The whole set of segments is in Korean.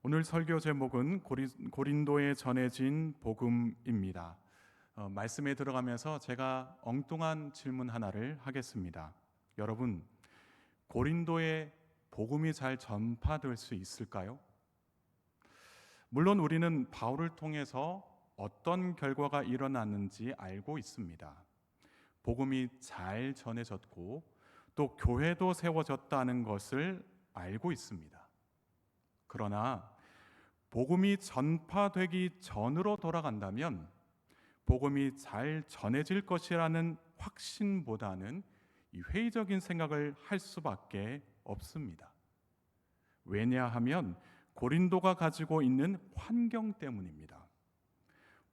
오늘 설교 제목은 고린도에 전해진 복음입니다. 말씀에 들어가면서 제가 엉뚱한 질문 하나를 하겠습니다. 여러분, 고린도에 복음이 잘 전파될 수 있을까요? 물론 우리는 바울을 통해서 어떤 결과가 일어났는지 알고 있습니다. 복음이 잘 전해졌고 또 교회도 세워졌다는 것을 알고 있습니다. 그러나 복음이 전파되기 전으로 돌아간다면 복음이 잘 전해질 것이라는 확신보다는 이 회의적인 생각을 할 수밖에 없습니다. 왜냐하면 고린도가 가지고 있는 환경 때문입니다.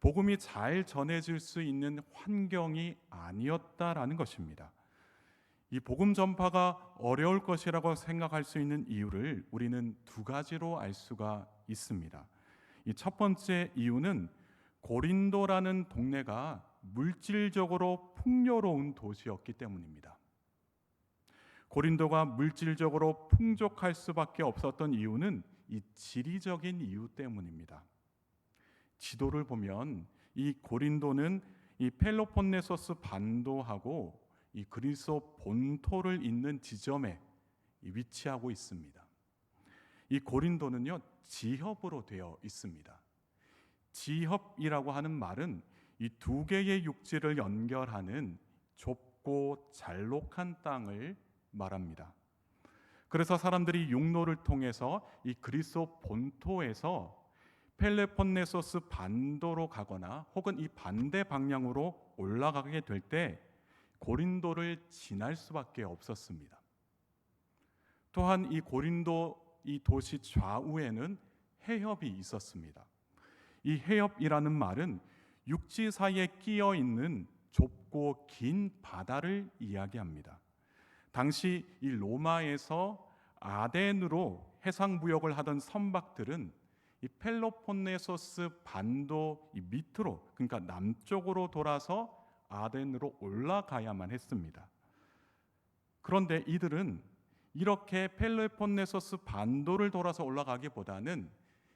복음이 잘 전해질 수 있는 환경이 아니었다라는 것입니다. 이 복음 전파가 어려울 것이라고 생각할 수 있는 이유를 우리는 두 가지로 알 수가 있습니다. 이 첫 번째 이유는 고린도라는 동네가 물질적으로 풍요로운 도시였기 때문입니다. 고린도가 물질적으로 풍족할 수밖에 없었던 이유는 이 지리적인 이유 때문입니다. 지도를 보면 이 고린도는 이 펠로폰네소스 반도하고 이 그리스 본토를 잇는 지점에 위치하고 있습니다. 이 고린도는요, 지협으로 되어 있습니다. 지협이라고 하는 말은 이 두 개의 육지를 연결하는 좁고 잘록한 땅을 말합니다. 그래서 사람들이 육로를 통해서 이 그리스 본토에서 펠레폰네소스 반도로 가거나 혹은 이 반대 방향으로 올라가게 될 때 고린도를 지날 수밖에 없었습니다. 또한 이 고린도 이 도시 좌우에는 해협이 있었습니다. 이 해협이라는 말은 육지 사이에 끼어 있는 좁고 긴 바다를 이야기합니다. 당시 이 로마에서 아덴으로 해상 무역을 하던 선박들은 이 펠로폰네소스 반도 이 밑으로, 그러니까 남쪽으로 돌아서 아덴으로 올라가야만 했습니다. 그런데 이들은 이렇게 펠로폰네소스 반도를 돌아서 올라가기보다는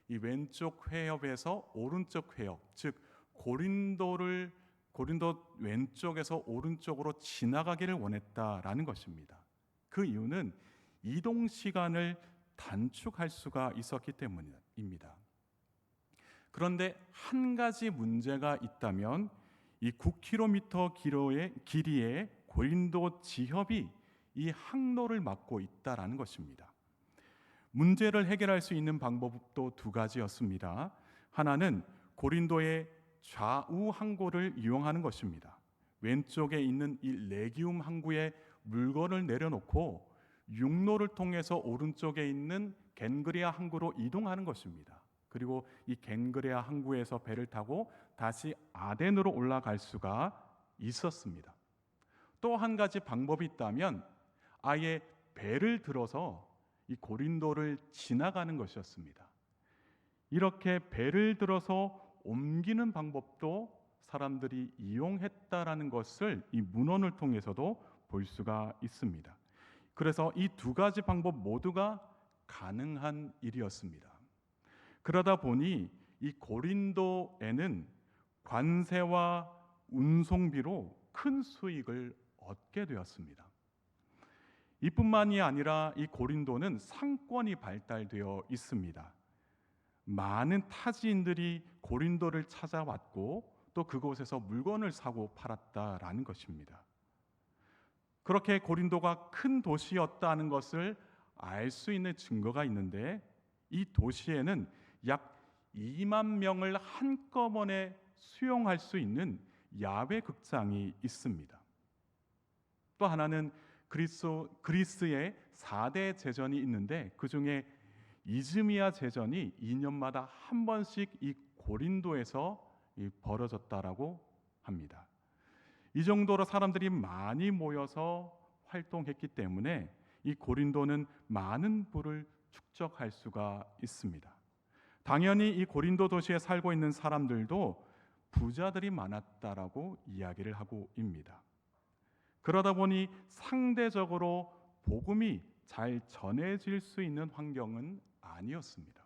이 왼쪽 해협에서 오른쪽 해협, 즉 고린도 왼쪽에서 오른쪽으로 지나가기를 원했다라는 것입니다. 그 이유는 이동 시간을 단축할 수가 있었기 때문입니다. 그런데 한 가지 문제가 있다면 이 9km 길이의 고린도 지협이 이 항로를 막고 있다라는 것입니다. 문제를 해결할 수 있는 방법도 두 가지였습니다. 하나는 고린도의 좌우 항구를 이용하는 것입니다. 왼쪽에 있는 이 레기움 항구에 물건을 내려놓고 육로를 통해서 오른쪽에 있는 겐그레아 항구로 이동하는 것입니다. 그리고 이 겐그레아 항구에서 배를 타고 다시 아덴으로 올라갈 수가 있었습니다. 또 한 가지 방법이 있다면 아예 배를 들어서 이 고린도를 지나가는 것이었습니다. 이렇게 배를 들어서 옮기는 방법도 사람들이 이용했다라는 것을 이 문헌을 통해서도 볼 수가 있습니다. 그래서 이 두 가지 방법 모두가 가능한 일이었습니다. 그러다 보니 이 고린도에는 관세와 운송비로 큰 수익을 얻게 되었습니다. 이뿐만이 아니라 이 고린도는 상권이 발달되어 있습니다. 많은 타지인들이 고린도를 찾아왔고 또 그곳에서 물건을 사고 팔았다라는 것입니다. 그렇게 고린도가 큰 도시였다는 것을 알 수 있는 증거가 있는데 이 도시에는 약 2만 명을 한꺼번에 수용할 수 있는 야외 극장이 있습니다. 또 하나는 그리스의 4대 제전이 있는데 그 중에 이즈미아 제전이 2년마다 한 번씩 이 고린도에서 벌어졌다라고 합니다. 이 정도로 사람들이 많이 모여서 활동했기 때문에 이 고린도는 많은 부를 축적할 수가 있습니다. 당연히 이 고린도 도시에 살고 있는 사람들도 부자들이 많았다라고 이야기를 하고 있습니다. 그러다 보니 상대적으로 복음이 잘 전해질 수 있는 환경은 아니었습니다.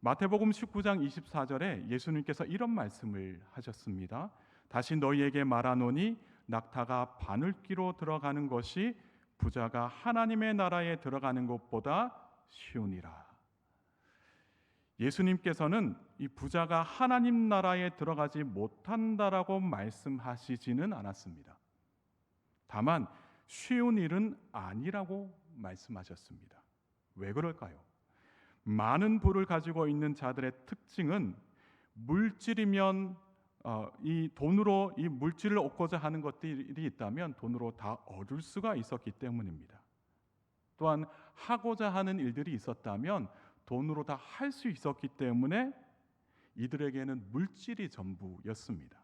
마태복음 19장 24절에 예수님께서 이런 말씀을 하셨습니다. 다시 너희에게 말하노니 낙타가 바늘귀로 들어가는 것이 부자가 하나님의 나라에 들어가는 것보다 쉬우니라. 예수님께서는 이 부자가 하나님 나라에 들어가지 못한다라고 말씀하시지는 않았습니다. 다만 쉬운 일은 아니라고 말씀하셨습니다. 왜 그럴까요? 많은 부를 가지고 있는 자들의 특징은 물질이면 이 돈으로 이 물질을 얻고자 하는 것들이 있다면 돈으로 다 얻을 수가 있었기 때문입니다. 또한 하고자 하는 일들이 있었다면 돈으로 다 할 수 있었기 때문에 이들에게는 물질이 전부였습니다.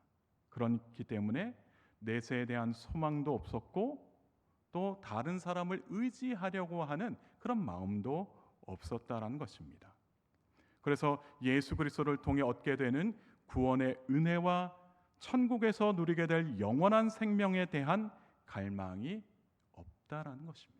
그렇기 때문에 내세에 대한 소망도 없었고 또 다른 사람을 의지하려고 하는 그런 마음도 없었다라는 것입니다. 그래서 예수 그리스도를 통해 얻게 되는 구원의 은혜와 천국에서 누리게 될 영원한 생명에 대한 갈망이 없다라는 것입니다.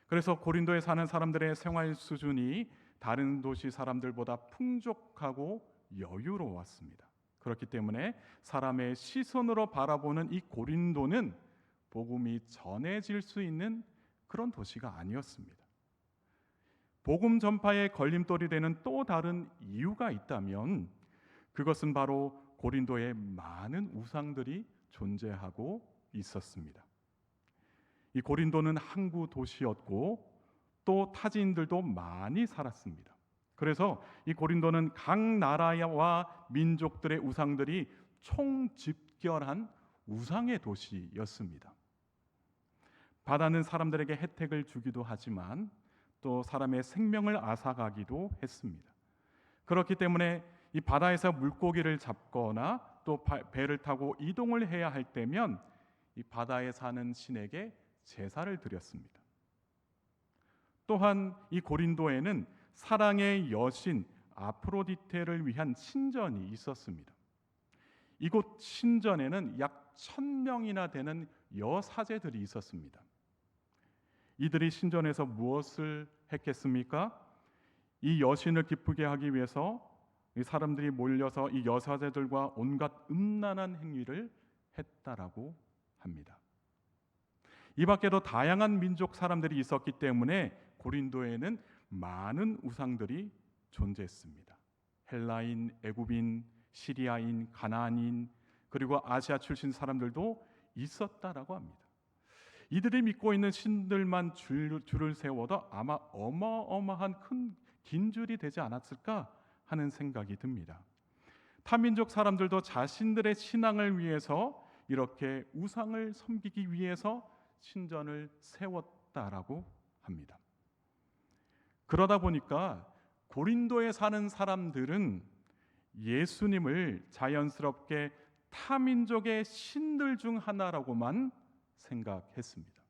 그래서 고린도에 사는 사람들의 생활 수준이 다른 도시 사람들보다 풍족하고 여유로웠습니다. 그렇기 때문에 사람의 시선으로 바라보는 이 고린도는 복음이 전해질 수 있는 그런 도시가 아니었습니다. 복음 전파에 걸림돌이 되는 또 다른 이유가 있다면 그것은 바로 고린도에 많은 우상들이 존재하고 있었습니다. 이 고린도는 항구 도시였고 또 타지인들도 많이 살았습니다. 그래서 이 고린도는 각 나라와 민족들의 우상들이 총집결한 우상의 도시였습니다. 바다는 사람들에게 혜택을 주기도 하지만 또 사람의 생명을 앗아가기도 했습니다. 그렇기 때문에 이 바다에서 물고기를 잡거나 또 배를 타고 이동을 해야 할 때면 이 바다에 사는 신에게 제사를 드렸습니다. 또한 이 고린도에는 사랑의 여신 아프로디테를 위한 신전이 있었습니다. 이곳 신전에는 약 1000명이나 되는 여사제들이 있었습니다. 이들이 신전에서 무엇을 했겠습니까? 이 여신을 기쁘게 하기 위해서 이 사람들이 몰려서 이 여사제들과 온갖 음란한 행위를 했다라고 합니다. 이 밖에도 다양한 민족 사람들이 있었기 때문에 고린도에는 많은 우상들이 존재했습니다. 헬라인, 애굽인, 시리아인, 가나안인 그리고 아시아 출신 사람들도 있었다라고 합니다. 이들이 믿고 있는 신들만 줄을 세워도 아마 어마어마한 긴 줄이 되지 않았을까 하는 생각이 듭니다. 타민족 사람들도 자신들의 신앙을 위해서 이렇게 우상을 섬기기 위해서 신전을 세웠다라고 합니다. 그러다 보니까 고린도에 사는 사람들은 예수님을 자연스럽게 타민족의 신들 중 하나라고만 생각했습니다.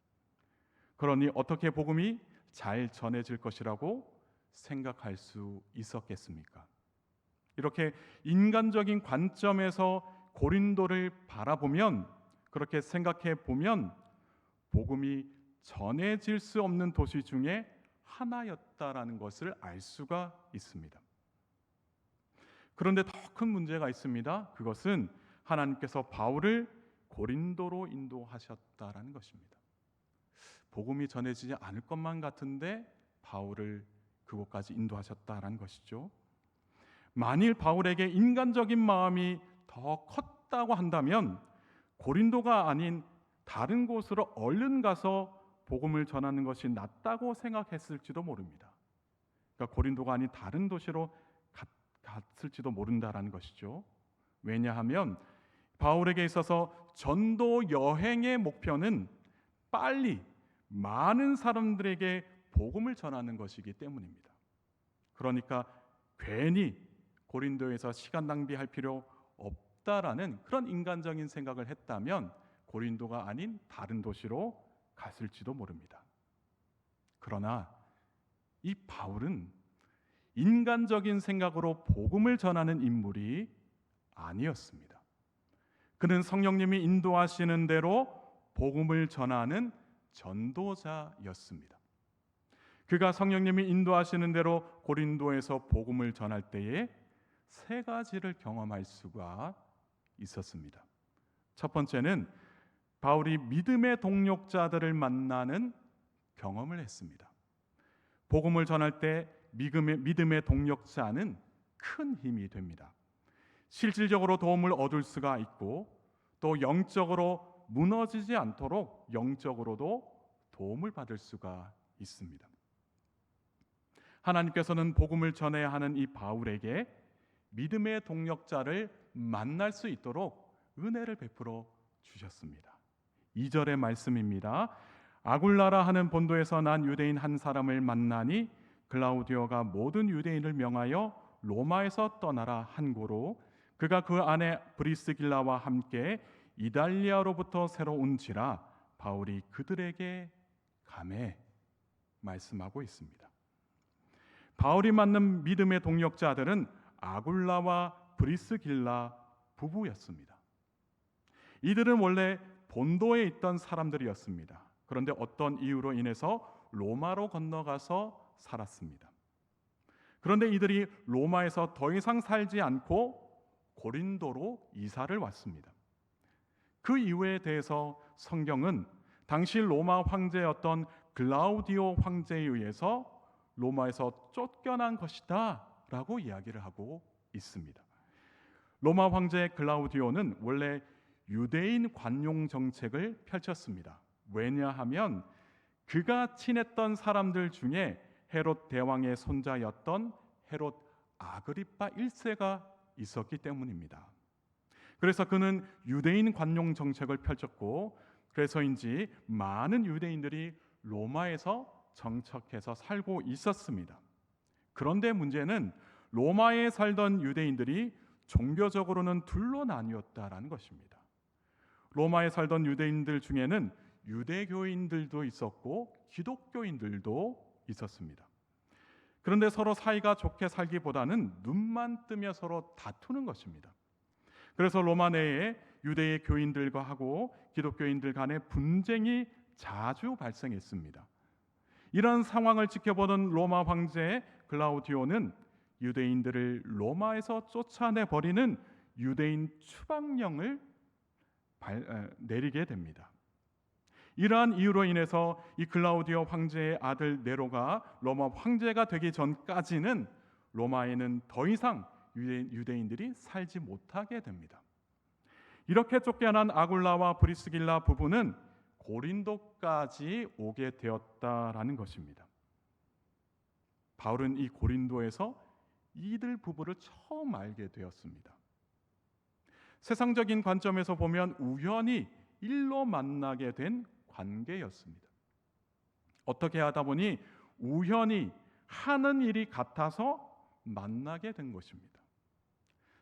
그러니 어떻게 복음이 잘 전해질 것이라고 생각할 수 있었겠습니까? 이렇게 인간적인 관점에서 고린도를 바라보면 그렇게 생각해 보면 복음이 전해질 수 없는 도시 중에 하나였다라는 것을 알 수가 있습니다. 그런데 더 큰 문제가 있습니다. 그것은 하나님께서 바울을 고린도로 인도하셨다라는 것입니다. 복음이 전해지지 않을 것만 같은데 바울을 그곳까지 인도하셨다라는 것이죠. 만일 바울에게 인간적인 마음이 더 컸다고 한다면 고린도가 아닌 다른 곳으로 얼른 가서 복음을 전하는 것이 낫다고 생각했을지도 모릅니다. 그러니까 고린도가 아닌 다른 도시로 갔을지도 모른다라는 것이죠. 왜냐하면 바울에게 있어서 전도 여행의 목표는 빨리 많은 사람들에게 복음을 전하는 것이기 때문입니다. 그러니까 괜히 고린도에서 시간 낭비할 필요 없다라는 그런 인간적인 생각을 했다면 고린도가 아닌 다른 도시로 갔을지도 모릅니다. 그러나 이 바울은 인간적인 생각으로 복음을 전하는 인물이 아니었습니다. 그는 성령님이 인도하시는 대로 복음을 전하는 전도자였습니다. 그가 성령님이 인도하시는 대로 고린도에서 복음을 전할 때에 세 가지를 경험할 수가 있었습니다. 첫 번째는 바울이 믿음의 동력자들을 만나는 경험을 했습니다. 복음을 전할 때 믿음의 동력자는 큰 힘이 됩니다. 실질적으로 도움을 얻을 수가 있고 또 영적으로 무너지지 않도록 영적으로도 도움을 받을 수가 있습니다. 하나님께서는 복음을 전해야 하는 이 바울에게 믿음의 동력자를 만날 수 있도록 은혜를 베풀어 주셨습니다. 2절의 말씀입니다. 아굴라라 하는 본도에서 난 유대인 한 사람을 만나니 글라우디오가 모든 유대인을 명하여 로마에서 떠나라 한 고로 그가 그 안에 브리스길라와 함께 이달리아로부터 새로 온지라 바울이 그들에게 가매 말씀하고 있습니다. 바울이 만난 믿음의 동력자들은 아굴라와 브리스길라 부부였습니다. 이들은 원래 본도에 있던 사람들이었습니다. 그런데 어떤 이유로 인해서 로마로 건너가서 살았습니다. 그런데 이들이 로마에서 더 이상 살지 않고 고린도로 이사를 왔습니다. 그 이유에 대해서 성경은 당시 로마 황제였던 글라우디오 황제에 의해서 로마에서 쫓겨난 것이다 라고 이야기를 하고 있습니다. 로마 황제 글라우디오는 원래 유대인 관용 정책을 펼쳤습니다. 왜냐하면 그가 친했던 사람들 중에 헤롯 대왕의 손자였던 헤롯 아그리파 1세가 있었기 때문입니다. 그래서 그는 유대인 관용 정책을 펼쳤고 그래서인지 많은 유대인들이 로마에서 정착해서 살고 있었습니다. 그런데 문제는 로마에 살던 유대인들이 종교적으로는 둘로 나뉘었다라는 것입니다. 로마에 살던 유대인들 중에는 유대교인들도 있었고 기독교인들도 있었습니다. 그런데 서로 사이가 좋게 살기보다는 눈만 뜨며 서로 다투는 것입니다. 그래서 로마 내에 유대의 교인들과 하고 기독교인들 간의 분쟁이 자주 발생했습니다. 이런 상황을 지켜보던 로마 황제 글라우디오는 유대인들을 로마에서 쫓아내버리는 유대인 추방령을 내리게 됩니다. 이러한 이유로 인해서 이 글라우디오 황제의 아들 네로가 로마 황제가 되기 전까지는 로마에는 더 이상 유대인들이 살지 못하게 됩니다. 이렇게 쫓겨난 아굴라와 브리스길라 부부는 고린도까지 오게 되었다라는 것입니다. 바울은 이 고린도에서 이들 부부를 처음 알게 되었습니다. 세상적인 관점에서 보면 우연히 일로 만나게 된 관계였습니다. 어떻게 하다 보니 우연히 하는 일이 같아서 만나게 된 것입니다.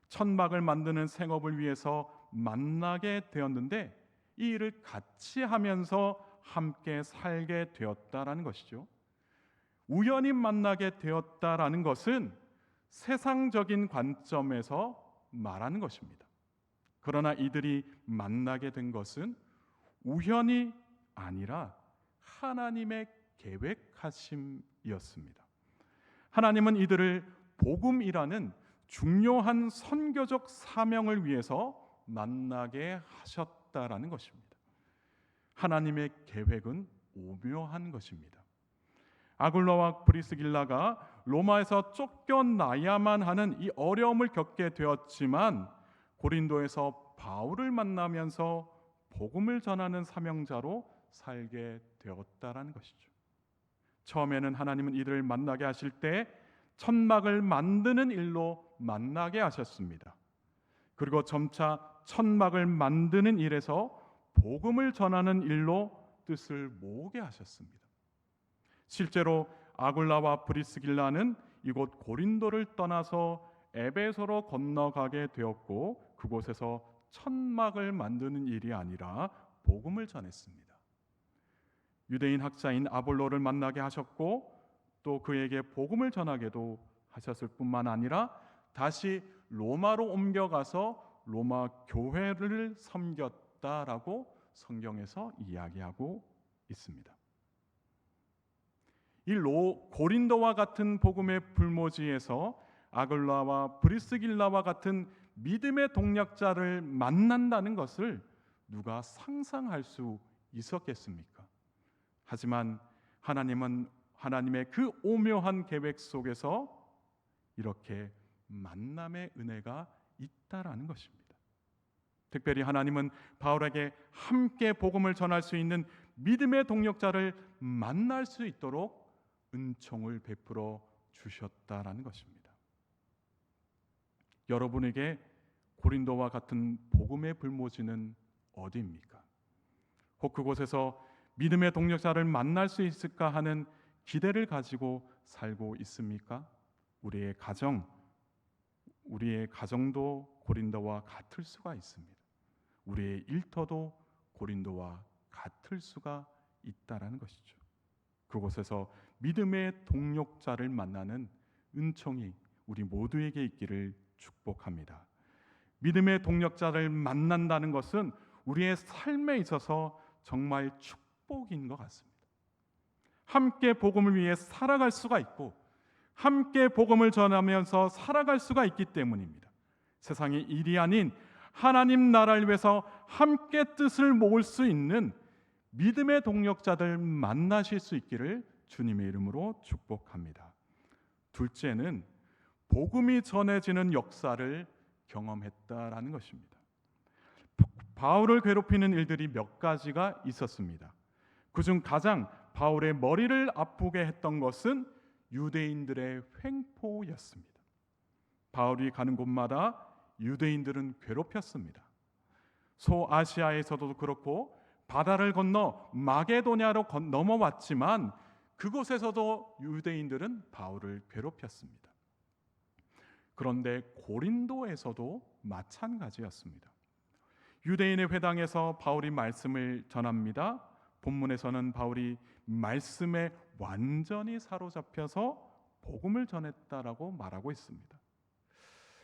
천막을 만드는 생업을 위해서 만나게 되었는데 이 일을 같이 하면서 함께 살게 되었다라는 것이죠. 우연히 만나게 되었다라는 것은 세상적인 관점에서 말하는 것입니다. 그러나 이들이 만나게 된 것은 우연이 아니라 하나님의 계획하심이었습니다. 하나님은 이들을 복음이라는 중요한 선교적 사명을 위해서 만나게 하셨다라는 것입니다. 하나님의 계획은 오묘한 것입니다. 아굴라와 브리스길라가 로마에서 쫓겨나야만 하는 이 어려움을 겪게 되었지만 고린도에서 바울을 만나면서 복음을 전하는 사명자로 살게 되었다라는 것이죠. 처음에는 하나님은 이들을 만나게 하실 때 천막을 만드는 일로 만나게 하셨습니다. 그리고 점차 천막을 만드는 일에서 복음을 전하는 일로 뜻을 모으게 하셨습니다. 실제로 아굴라와 브리스길라는 이곳 고린도를 떠나서 에베소로 건너가게 되었고 그곳에서 천막을 만드는 일이 아니라 복음을 전했습니다. 유대인 학자인 아볼로를 만나게 하셨고 또 그에게 복음을 전하게도 하셨을 뿐만 아니라 다시 로마로 옮겨가서 로마 교회를 섬겼다라고 성경에서 이야기하고 있습니다. 고린도와 같은 복음의 불모지에서 아글라와 브리스길라와 같은 믿음의 동력자를 만난다는 것을 누가 상상할 수 있었겠습니까? 하지만 하나님은 하나님의 그 오묘한 계획 속에서 이렇게 만남의 은혜가 있다라는 것입니다. 특별히 하나님은 바울에게 함께 복음을 전할 수 있는 믿음의 동력자를 만날 수 있도록 은총을 베풀어 주셨다라는 것입니다. 여러분에게 고린도와 같은 복음의 불모지는 어디입니까? 혹 그곳에서 믿음의 동력자를 만날 수 있을까 하는 기대를 가지고 살고 있습니까? 우리의 가정도 고린도와 같을 수가 있습니다. 우리의 일터도 고린도와 같을 수가 있다라는 것이죠. 그곳에서 믿음의 동력자를 만나는 은총이 우리 모두에게 있기를 축복합니다. 믿음의 동력자를 만난다는 것은 우리의 삶에 있어서 정말 축복인 것 같습니다. 함께 복음을 위해 살아갈 수가 있고 함께 복음을 전하면서 살아갈 수가 있기 때문입니다. 세상의 일이 아닌 하나님 나라를 위해서 함께 뜻을 모을 수 있는 믿음의 동력자들 만나실 수 있기를 주님의 이름으로 축복합니다. 둘째는 복음이 전해지는 역사를 경험했다라는 것입니다. 바울을 괴롭히는 일들이 몇 가지가 있었습니다. 그중 가장 바울의 머리를 아프게 했던 것은 유대인들의 횡포였습니다. 바울이 가는 곳마다 유대인들은 괴롭혔습니다. 소아시아에서도 그렇고 바다를 건너 마게도냐로 넘어왔지만 그곳에서도 유대인들은 바울을 괴롭혔습니다. 그런데 고린도에서도 마찬가지였습니다. 유대인의 회당에서 바울이 말씀을 전합니다. 본문에서는 바울이 말씀에 완전히 사로잡혀서 복음을 전했다라고 말하고 있습니다.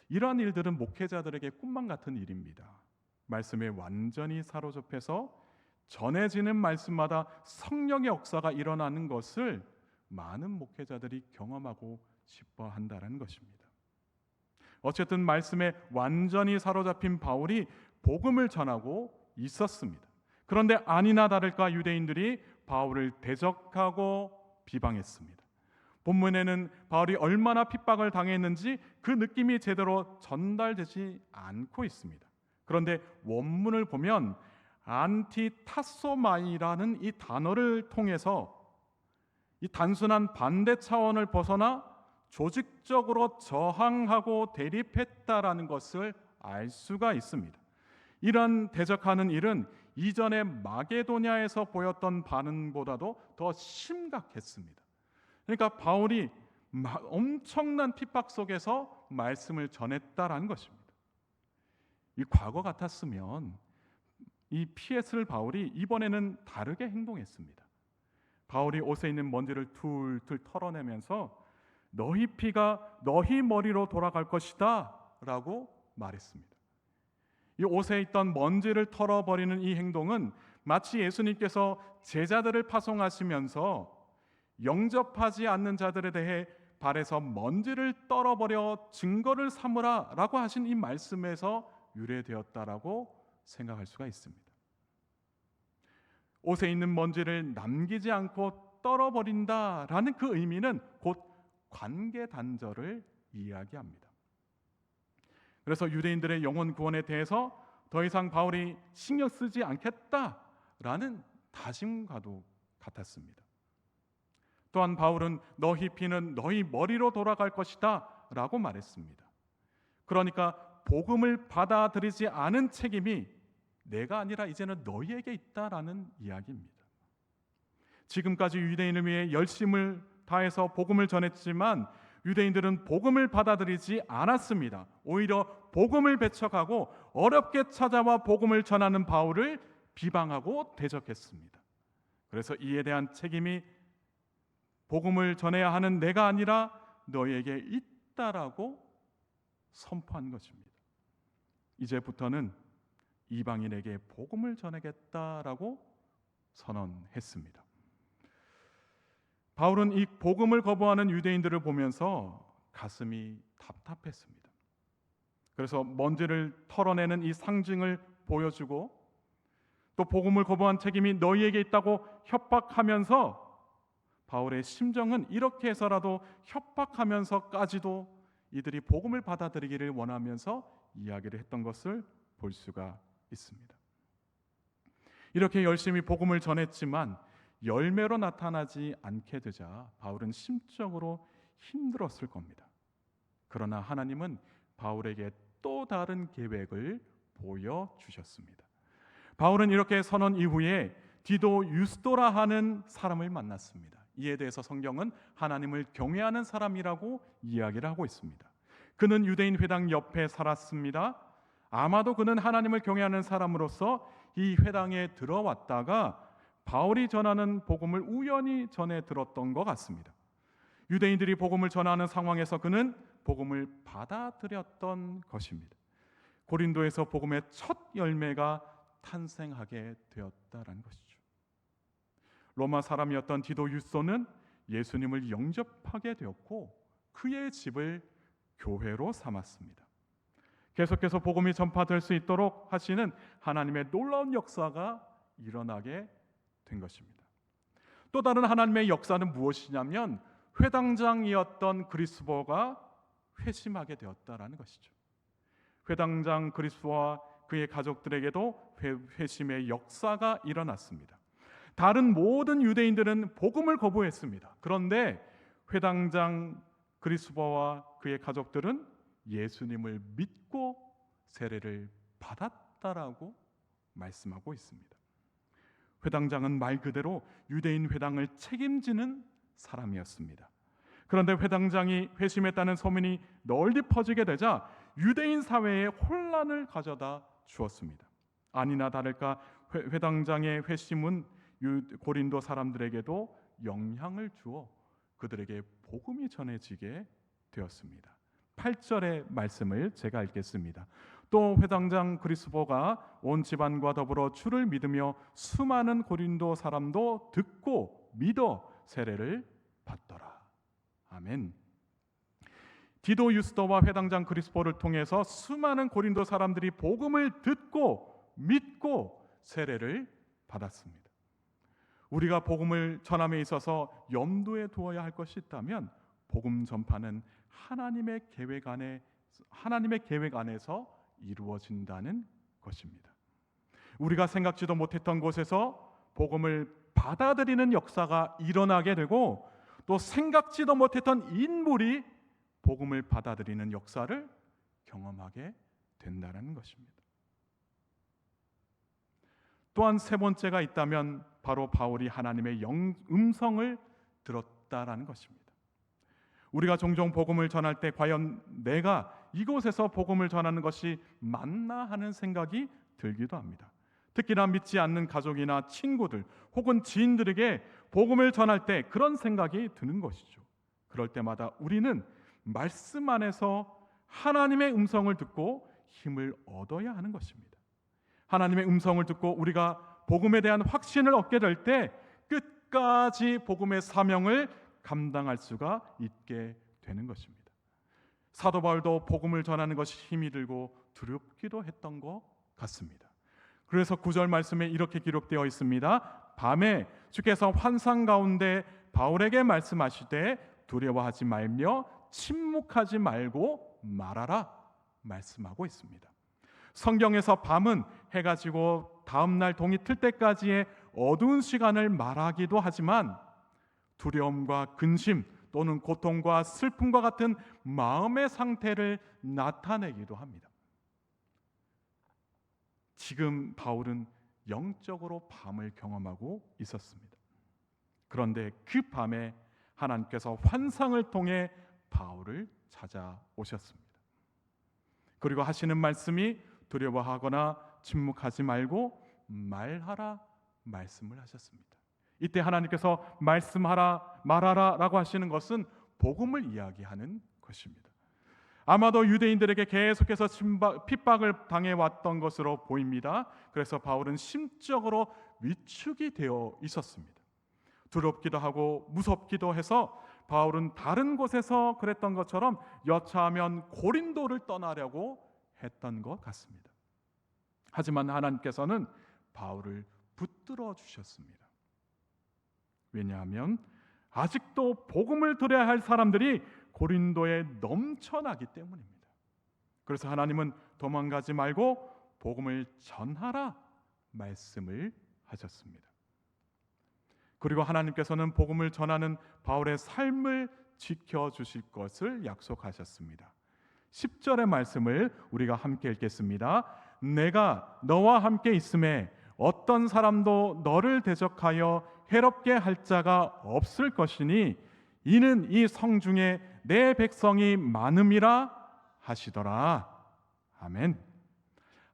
이러한 일들은 목회자들에게 꿈만 같은 일입니다. 말씀에 완전히 사로잡혀서 전해지는 말씀마다 성령의 역사가 일어나는 것을 많은 목회자들이 경험하고 싶어 한다는 것입니다. 어쨌든 말씀에 완전히 사로잡힌 바울이 복음을 전하고 있었습니다. 그런데 아니나 다를까 유대인들이 바울을 대적하고 비방했습니다. 본문에는 바울이 얼마나 핍박을 당했는지 그 느낌이 제대로 전달되지 않고 있습니다. 그런데 원문을 보면 안티타소마이라는 이 단어를 통해서 이 단순한 반대 차원을 벗어나 조직적으로 저항하고 대립했다라는 것을 알 수가 있습니다. 이런 대적하는 일은 이전에 마게도냐에서 보였던 반응보다도 더 심각했습니다. 그러니까 바울이 엄청난 핍박 속에서 말씀을 전했다라는 것입니다. 이 과거 같았으면 이 피했을 바울이 이번에는 다르게 행동했습니다. 바울이 옷에 있는 먼지를 툴툴 털어내면서 너희 피가 너희 머리로 돌아갈 것이다 라고 말했습니다. 이 옷에 있던 먼지를 털어버리는 이 행동은 마치 예수님께서 제자들을 파송하시면서 영접하지 않는 자들에 대해 발에서 먼지를 떨어버려 증거를 삼으라 라고 하신 이 말씀에서 유래되었다라고 생각할 수가 있습니다. 옷에 있는 먼지를 남기지 않고 떨어버린다라는 그 의미는 곧 관계 단절을 이야기합니다. 그래서 유대인들의 영혼 구원에 대해서 더 이상 바울이 신경 쓰지 않겠다라는 다짐과도 같았습니다. 또한 바울은 너희 피는 너희 머리로 돌아갈 것이다 라고 말했습니다. 그러니까 복음을 받아들이지 않은 책임이 내가 아니라 이제는 너희에게 있다라는 이야기입니다. 지금까지 유대인을 위해 열심을 다해서 복음을 전했지만 유대인들은 복음을 받아들이지 않았습니다. 오히려 복음을 배척하고 어렵게 찾아와 복음을 전하는 바울을 비방하고 대적했습니다. 그래서 이에 대한 책임이 복음을 전해야 하는 내가 아니라 너희에게 있다라고 선포한 것입니다. 이제부터는 이방인에게 복음을 전하겠다라고 선언했습니다. 바울은 이 복음을 거부하는 유대인들을 보면서 가슴이 답답했습니다. 그래서 먼지를 털어내는 이 상징을 보여주고 또 복음을 거부한 책임이 너희에게 있다고 협박하면서 바울의 심정은 이렇게 해서라도 협박하면서까지도 이들이 복음을 받아들이기를 원하면서 이야기를 했던 것을 볼 수가 있습니다. 이렇게 열심히 복음을 전했지만 열매로 나타나지 않게 되자 바울은 심적으로 힘들었을 겁니다. 그러나 하나님은 바울에게 또 다른 계획을 보여주셨습니다. 바울은 이렇게 선언 이후에 디도 유스도라 하는 사람을 만났습니다. 이에 대해서 성경은 하나님을 경외하는 사람이라고 이야기를 하고 있습니다. 그는 유대인 회당 옆에 살았습니다. 아마도 그는 하나님을 경외하는 사람으로서 이 회당에 들어왔다가 바울이 전하는 복음을 우연히 전해 들었던 것 같습니다. 유대인들이 복음을 전하는 상황에서 그는 복음을 받아들였던 것입니다. 고린도에서 복음의 첫 열매가 탄생하게 되었다라는 것이죠. 로마 사람이었던 디도 유소는 예수님을 영접하게 되었고 그의 집을 교회로 삼았습니다. 계속해서 복음이 전파될 수 있도록 하시는 하나님의 놀라운 역사가 일어나게 된 것입니다. 또 다른 하나님의 역사는 무엇이냐면 회당장이었던 그리스도가 회심하게 되었다라는 것이죠. 회당장 그리스도와 그의 가족들에게도 회심의 역사가 일어났습니다. 다른 모든 유대인들은 복음을 거부했습니다. 그런데 회당장 그리스도와 그의 가족들은 예수님을 믿고 세례를 받았다라고 말씀하고 있습니다. 회당장은 말 그대로 유대인 회당을 책임지는 사람이었습니다. 그런데 회당장이 회심했다는 소문이 널리 퍼지게 되자 유대인 사회에 혼란을 가져다 주었습니다. 아니나 다를까 회당장의 회심은 고린도 사람들에게도 영향을 주어 그들에게 복음이 전해지게 되었습니다. 8절의 말씀을 제가 읽겠습니다. 또 회당장 그리스도가 온 집안과 더불어 주를 믿으며 수많은 고린도 사람도 듣고 믿어 세례를 받더라. 아멘. 디도 유스도와 회당장 그리스도를 통해서 수많은 고린도 사람들이 복음을 듣고 믿고 세례를 받았습니다. 우리가 복음을 전함에 있어서 염두에 두어야 할 것이 있다면 복음 전파는 하나님의 계획 안에서 이루어진다는 것입니다. 우리가 생각지도 못했던 곳에서 복음을 받아들이는 역사가 일어나게 되고 또 생각지도 못했던 인물이 복음을 받아들이는 역사를 경험하게 된다는 것입니다. 또한 세 번째가 있다면 바로 바울이 하나님의 음성을 들었다라는 것입니다. 우리가 종종 복음을 전할 때 과연 내가 이곳에서 복음을 전하는 것이 맞나 하는 생각이 들기도 합니다. 특히나 믿지 않는 가족이나 친구들 혹은 지인들에게 복음을 전할 때 그런 생각이 드는 것이죠. 그럴 때마다 우리는 말씀 안에서 하나님의 음성을 듣고 힘을 얻어야 하는 것입니다. 하나님의 음성을 듣고 우리가 복음에 대한 확신을 얻게 될 때 끝까지 복음의 사명을 감당할 수가 있게 되는 것입니다. 사도 바울도 복음을 전하는 것이 힘이 들고 두렵기도 했던 것 같습니다. 그래서 9절 말씀에 이렇게 기록되어 있습니다. 밤에 주께서 환상 가운데 바울에게 말씀하시되 두려워하지 말며 침묵하지 말고 말하라 말씀하고 있습니다. 성경에서 밤은 해가 지고 다음날 동이 틀 때까지의 어두운 시간을 말하기도 하지만 두려움과 근심 또는 고통과 슬픔과 같은 마음의 상태를 나타내기도 합니다. 지금 바울은 영적으로 밤을 경험하고 있었습니다. 그런데 그 밤에 하나님께서 환상을 통해 바울을 찾아오셨습니다. 그리고 하시는 말씀이 두려워하거나 침묵하지 말고 말하라 말씀을 하셨습니다. 이때 하나님께서 말씀하라 말하라 라고 하시는 것은 복음을 이야기하는 것입니다. 아마도 유대인들에게 계속해서 핍박을 당해왔던 것으로 보입니다. 그래서 바울은 심적으로 위축이 되어 있었습니다. 두렵기도 하고 무섭기도 해서 바울은 다른 곳에서 그랬던 것처럼 여차하면 고린도를 떠나려고 했던 것 같습니다. 하지만 하나님께서는 바울을 붙들어 주셨습니다. 왜냐하면 아직도 복음을 들어야 할 사람들이 고린도에 넘쳐나기 때문입니다. 그래서 하나님은 도망가지 말고 복음을 전하라 말씀을 하셨습니다. 그리고 하나님께서는 복음을 전하는 바울의 삶을 지켜주실 것을 약속하셨습니다. 10절의 말씀을 우리가 함께 읽겠습니다. 내가 너와 함께 있음에 어떤 사람도 너를 대적하여 해롭게 할 자가 없을 것이니 이는 이 성중에 내 백성이 많음이라 하시더라. 아멘.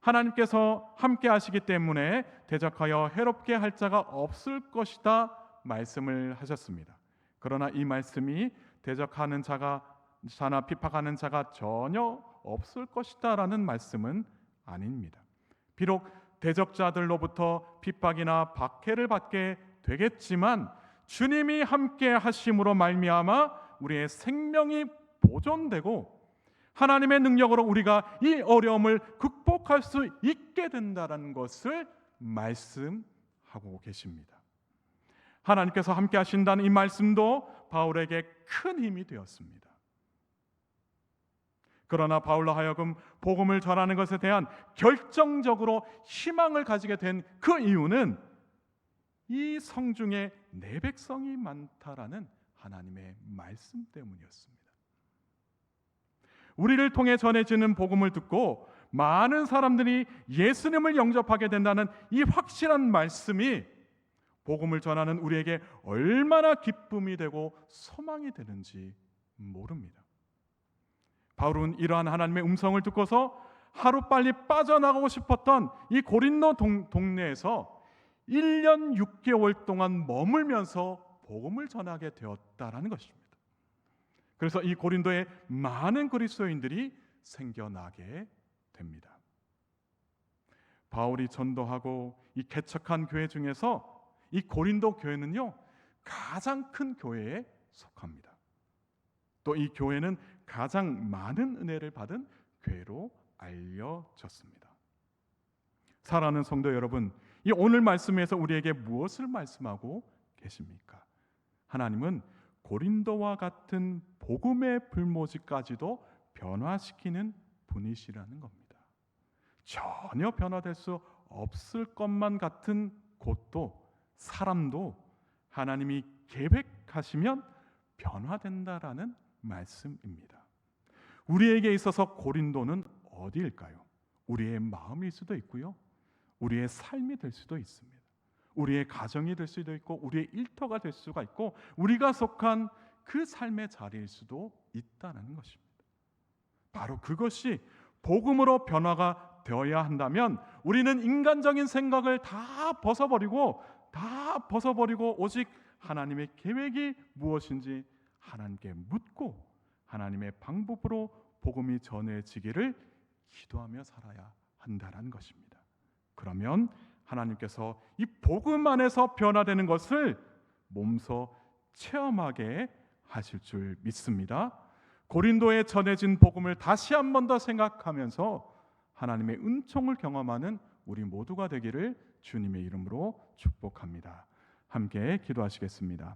하나님께서 함께 하시기 때문에 대적하여 해롭게 할 자가 없을 것이다 말씀을 하셨습니다. 그러나 이 말씀이 대적하는 자나 비판하는 자가 전혀 없을 것이다 라는 말씀은 아닙니다. 비록 대적자들로부터 핍박이나 박해를 받게 되겠지만 주님이 함께 하심으로 말미암아 우리의 생명이 보존되고 하나님의 능력으로 우리가 이 어려움을 극복할 수 있게 된다는 것을 말씀하고 계십니다. 하나님께서 함께 하신다는 이 말씀도 바울에게 큰 힘이 되었습니다. 그러나 바울로 하여금 복음을 전하는 것에 대한 결정적으로 희망을 가지게 된 그 이유는 이 성중에 내 백성이 많다라는 하나님의 말씀 때문이었습니다. 우리를 통해 전해지는 복음을 듣고 많은 사람들이 예수님을 영접하게 된다는 이 확실한 말씀이 복음을 전하는 우리에게 얼마나 기쁨이 되고 소망이 되는지 모릅니다. 바울은 이러한 하나님의 음성을 듣고서 하루빨리 빠져나가고 싶었던 이 고린도 동네에서 1년 6개월 동안 머물면서 복음을 전하게 되었다라는 것입니다. 그래서 이 고린도에 많은 그리스도인들이 생겨나게 됩니다. 바울이 전도하고 이 개척한 교회 중에서 이 고린도 교회는요 가장 큰 교회에 속합니다. 또 이 교회는 가장 많은 은혜를 받은 교회로 알려졌습니다. 사랑하는 성도 여러분, 이 오늘 말씀에서 우리에게 무엇을 말씀하고 계십니까? 하나님은 고린도와 같은 복음의 불모지까지도 변화시키는 분이시라는 겁니다. 전혀 변화될 수 없을 것만 같은 곳도 사람도 하나님이 계획하시면 변화된다라는 말씀입니다. 우리에게 있어서 고린도는 어디일까요? 우리의 마음일 수도 있고요, 우리의 삶이 될 수도 있습니다. 우리의 가정이 될 수도 있고 우리의 일터가 될 수가 있고 우리가 속한 그 삶의 자리일 수도 있다는 것입니다. 바로 그것이 복음으로 변화가 되어야 한다면 우리는 인간적인 생각을 다 벗어버리고 오직 하나님의 계획이 무엇인지 하나님께 묻고 하나님의 방법으로 복음이 전해지기를 기도하며 살아야 한다는 것입니다. 그러면 하나님께서 이 복음 안에서 변화되는 것을 몸소 체험하게 하실 줄 믿습니다. 고린도에 전해진 복음을 다시 한 번 더 생각하면서 하나님의 은총을 경험하는 우리 모두가 되기를 주님의 이름으로 축복합니다. 함께 기도하시겠습니다.